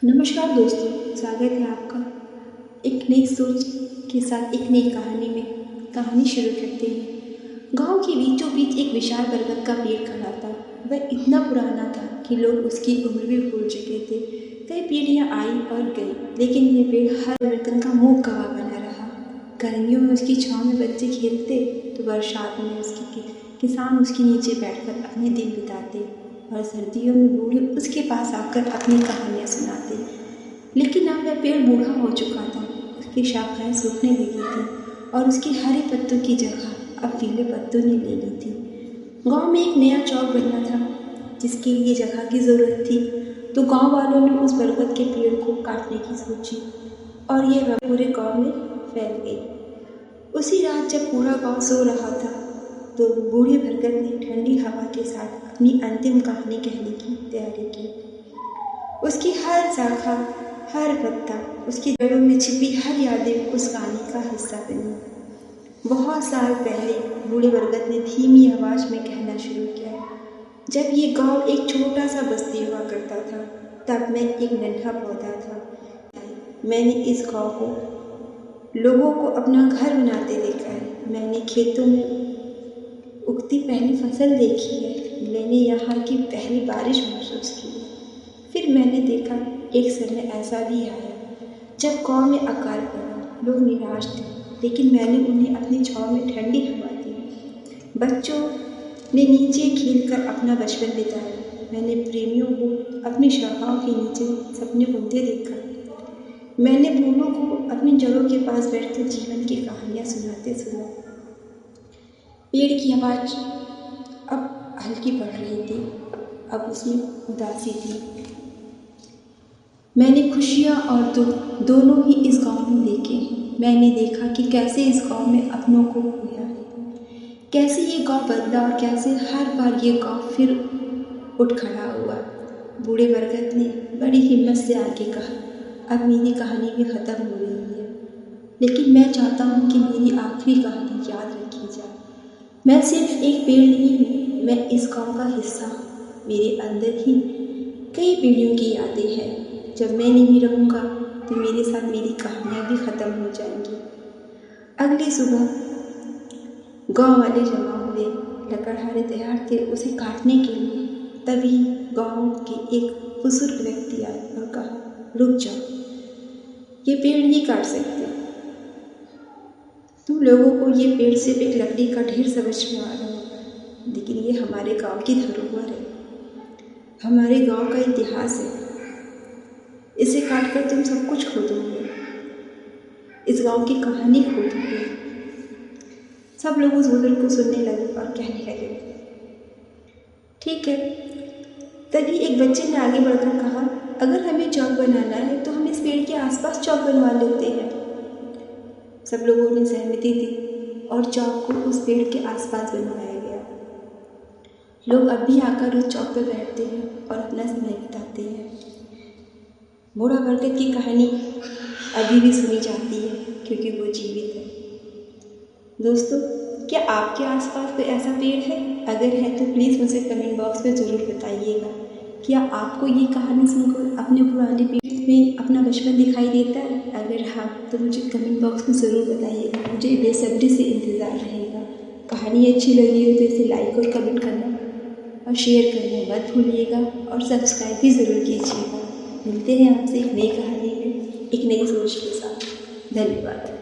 नमस्कार दोस्तों, स्वागत है आपका एक नई सोच के साथ एक नई कहानी में। कहानी शुरू करते हैं। गांव के बीचों बीच एक विशाल बरगद का पेड़ खड़ा था। वह इतना पुराना था कि लोग उसकी उम्र भी भूल चुके थे। कई पीढ़ियां आई और गई, लेकिन यह पेड़ हर परिवर्तन का मुंह गवाह बना रहा। गर्मियों में उसकी छांव में बच्चे खेलते, तो बरसात में किसान उसके नीचे बैठकर अपने दिन बिताते, और सर्दियों में बूढ़े उसके पास आकर अपनी कहानियाँ सुनाते। लेकिन अब वह पेड़ बूढ़ा हो चुका था। उसकी शाखाएं सूखने लगी थी और उसके हरे पत्तों की जगह अब पीले पत्तों ने ले ली थी। गांव में एक नया चौक बनना था, जिसके लिए जगह की ज़रूरत थी। तो गांव वालों ने उस बरगद के पेड़ को काटने की सोची और यह पूरे गांव में फैल गई। उसी रात जब पूरा गांव सो रहा था, तो बूढ़े बरगद ने ठंडी हवा के साथ अपनी अंतिम कहानी कहने की तैयारी की। उसकी हर शाखा, हर पत्ता, उसकी जड़ों में छिपी हर यादें उस कहानी का हिस्सा बनी। बहुत साल पहले बूढ़े बरगद ने धीमी आवाज में कहना शुरू किया। जब ये गांव एक छोटा सा बस्ती हुआ करता था, तब मैं एक नन्हा पौधा था। मैंने इस गांव को लोगों को अपना घर बनाते देखा है। मैंने खेतों में उगती पहली फसल देखी है। मैंने यहाँ की पहली बारिश महसूस की है। फिर मैंने देखा एक समय ऐसा भी आया जब गांव में अकाल पड़ा। लोग निराश थे, लेकिन मैंने उन्हें अपनी छांव में ठंडी हवा दी। बच्चों ने नीचे खेलकर अपना बचपन बिताया। मैंने प्रेमियों को अपनी शाखाओं के नीचे सपने बुनते देखा। मैंने बूढ़ों को अपनी जड़ों के पास बैठकर जीवन की कहानियाँ सुनाते सुना। पेड़ की आवाज़ अब हल्की पड़ रही थी, अब उसमें उदासी थी। मैंने खुशियाँ और दुख दोनों ही इस गांव में देखे। मैंने देखा कि कैसे इस गांव में अपनों को खोया है, कैसे ये गांव बदला और कैसे हर बार ये गांव फिर उठ खड़ा हुआ। बूढ़े बरगद ने बड़ी हिम्मत से आगे कहा, अब मेरी कहानी भी ख़त्म हो रही है, लेकिन मैं चाहता हूँ कि मेरी आखिरी कहानी याद रखी जाए। मैं सिर्फ एक पेड़ नहीं हूँ, मैं इस गांव का हिस्सा हूँ। मेरे अंदर ही कई पीढ़ियों की यादें हैं। जब मैं नहीं रहूँगा, तो मेरे साथ मेरी कहानियाँ भी ख़त्म हो जाएंगी। अगली सुबह गांव वाले जमा हुए, लकड़हारे तैयार थे उसे काटने के लिए। तभी गांव के एक बुजुर्ग व्यक्ति आए और कहा, रुक जाओ, ये पेड़ नहीं काट सकते। तुम लोगों को ये पेड़ सिर्फ एक लकड़ी का ढेर समझ में आ रहा होगा, लेकिन ये हमारे गांव की धरोहर है, हमारे गांव का इतिहास है। इसे काटकर तुम सब कुछ खो दोगे, इस गांव की कहानी खो दोगे। सब लोग उस बुजुर्ग को सुनने लगे और कहने लगे, ठीक है। तभी एक बच्चे ने आगे बढ़कर कहा, अगर हमें चौक बनाना है तो हम इस पेड़ के आसपास चौक बनवा लेते हैं। सब लोगों ने सहमति दी और चौक को उस पेड़ के आसपास बनवाया गया। लोग अब भी आकर उस चौक पर बैठते हैं और अपना समय बिताते हैं। बूढ़ा बरगद की कहानी अभी भी सुनी जाती है, क्योंकि वो जीवित है। दोस्तों, क्या आपके आसपास कोई ऐसा पेड़ है? अगर है तो प्लीज़ मुझे कमेंट बॉक्स में ज़रूर बताइएगा। क्या आपको ये कहानी सुनकर अपने पुराने पेड़ में अपना बचपन दिखाई देता है? अगर हाँ, तो मुझे कमेंट बॉक्स में ज़रूर बताइएगा। मुझे बेसब्री से इंतज़ार रहेगा। कहानी अच्छी लगी हो तो इसे लाइक और कमेंट करना और शेयर करना मत भूलिएगा, और सब्सक्राइब भी ज़रूर कीजिएगा। मिलते हैं आपसे एक नई कहानी में, एक नई सोच के साथ। धन्यवाद।